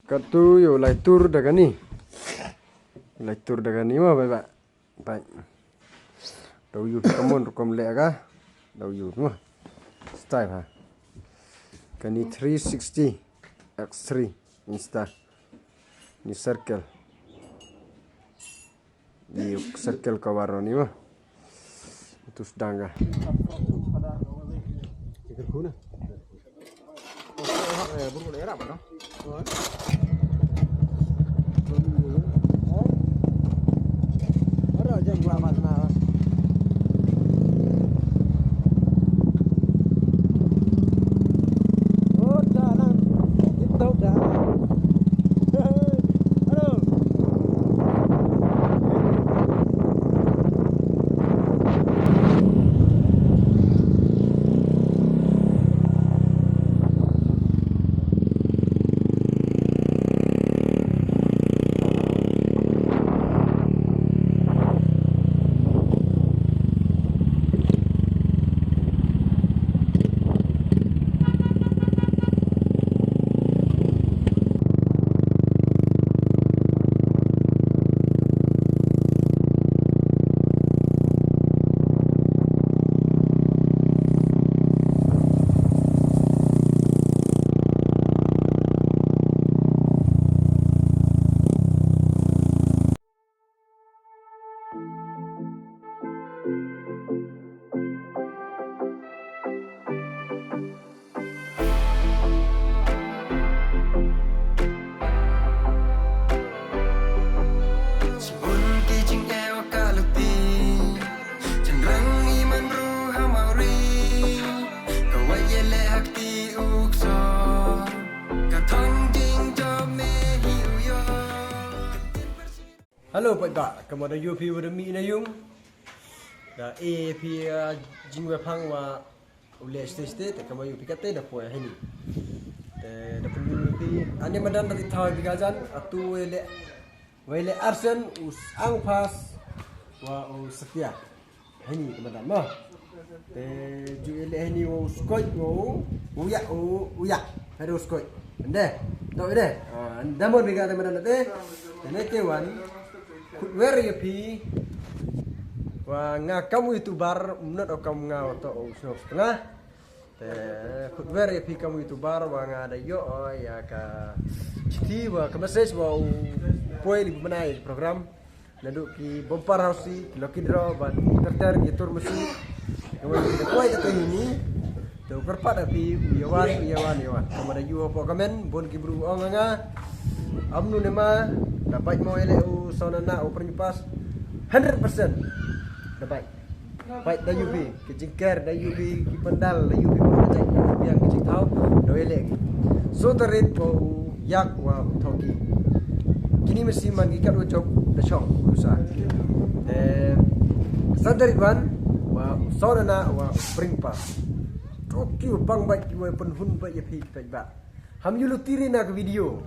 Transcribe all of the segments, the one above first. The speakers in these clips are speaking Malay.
Katu yo lai tur daga ni. Lai tur daga ni mah baik. Baik. Dau yu kamun rukom le aga. Dau yu mah. Style ha. Kani 360 X3 Insta. Ni circle. Ni circle kawaro ni mah. Itu sedang ga. Ikut kuna. Burung daerah apa dong? Ada aja gua mana? Oh, jalan. Itu dah. Halo. Halo Pak, kamu ada UP pada mi na yung da AP jingwe phang wa ule state kamu UP kate da po hani da pun UP ane madan da thaw bigajan atu wele arsen us ang pas wa setia hani madan mah ju ele hani wa uskoi uya ada uskoi ande tau ide damon bigajan madan te nete wan where you pi wa nga kamu youtuber menurut o kamu nga atau usnok setengah where you pi kamu youtuber wa nga ada yo ya ka citi wa ka message wa poi di menai program naduk ki bompar hausi lokidro ban terter gitur mesi kemudian kita poi kata ini tu kerpat api yawan kamu ada yo po komen bon ki bru o nga amnu nema dapat mau ele sonana o pernipas 100% dapat baik da UV kejingker da UV ki pendal da UV macam yang kejing tahu do ele so tarit ko yak wa thoki kini mesti mangikat ucap da shop usaha sandarit wan wa sonana wa pernipas toki bang baik ki wa penhun baik ya pi ba ham yulu tiri na ke video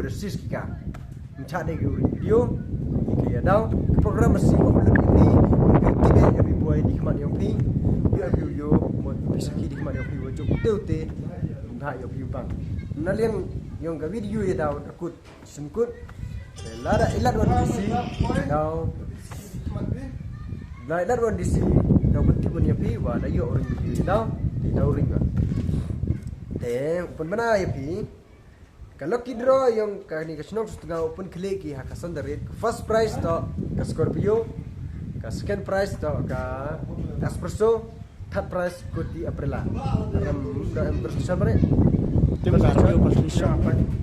da sis ka mencari video ke adau program masih belum ini kita yang buat di kemat yang ping dia video bisa di kemat yang ping wajib teute dah yang view bang nalian yang ke video ya dau takut sengkut lara ilat wan disi dau ilat wan disi dau beti pun yang pi wa da yo orang video dau ring open mana ya pi kalau kidro yang kani kesenok setengah open klik ki hakasan dari first prize to ke Scorpio ke second prize to ke Espresso third prize kuti Aprila em bersama mere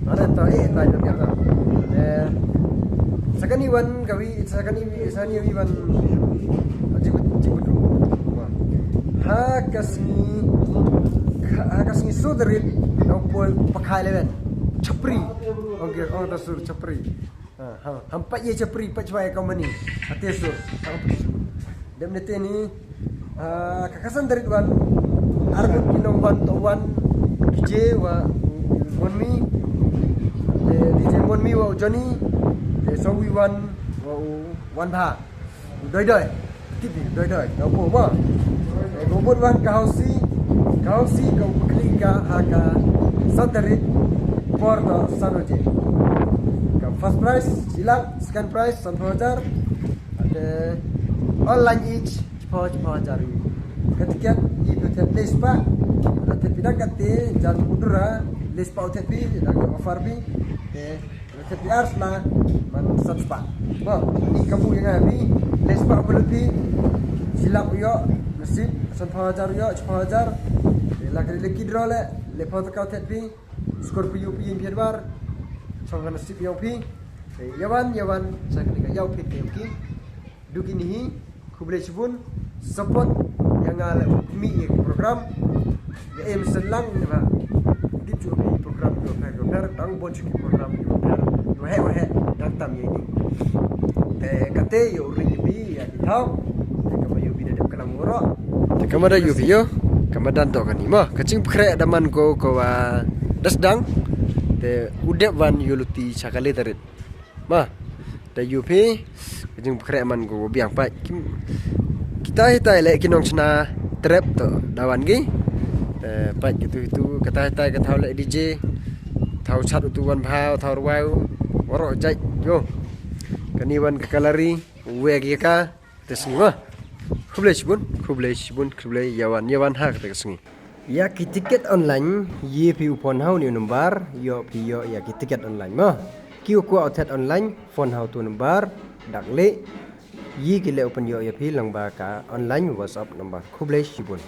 ada to tanya kita second one kawi second one jibut hakasni sudarit opol pakai lewen Cepri, okey, orang tasur cepri. Hampat ye cepri, pat cuai kau mani. Hati sur, kamu tasur. Dem nete ni, kakasan dari tuan, arbut kinong wan DJ wa Monmi, DJ Monmi wa Johnny, Sowi wan wa wan ba. Doi, tipi doi. Kau apa? Kau buat wan kau si kau klik ka haka sandarit support to sanoje ka first price silang second price 1,000 ada online each 10,000 ketika di hotel list pak ada pindah kate jan mudura list pak hotel bi dan offer bi hotel bi ars lah man subspa ni kamu yang abi list pak berarti silap yo nasib 1,000 yo 10,000 la kali leki draw le foto ka hotel bi Scorpio pi yang bar song nasib yang pi yawan saya kena yau pi ki duki ni kublai sibun support yang ala mi program ya em selang ba di chu program yo per tang bon chu program yo per wahe dan tam ye ni kate yo ring bi ya ditau ka yo bi de kalam ngoro kamada yo bi yo kamadan to kan ni mah kacing kre daman ko wa dasdang te udep wan yo luti sakale tarit mah da yo pi kacing kre man ko biang pa kita hitai le kinong sna trap to dawan gi pa gitu itu kata hitai ka thau le DJ thau chat tu wan phao thau wau waro jai yo kani wan ka kalari we gi ka tesnga khublai sibun yawan ha ka tesngi ya ki tiket online ye pi upon hau ni number yo pi yo ya ki tiket online ma ki ko outlet online phone hau tu number dakle yi ki le open yo ya pi lang ba ka online whatsapp number khublai sibun